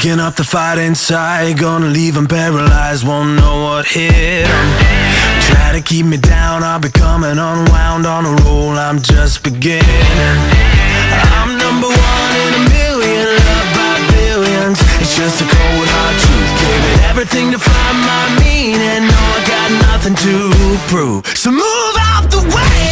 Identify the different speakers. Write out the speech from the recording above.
Speaker 1: Waking up the fight inside, gonna leave them paralyzed, won't know what hit 'em. Try to keep me down, I'll be coming unwound on a roll, I'm just beginning. I'm number one in a million, loved by billions. It's just a cold hard truth, gave it everything to find my meaning. No, I got nothing to prove, so move out the way.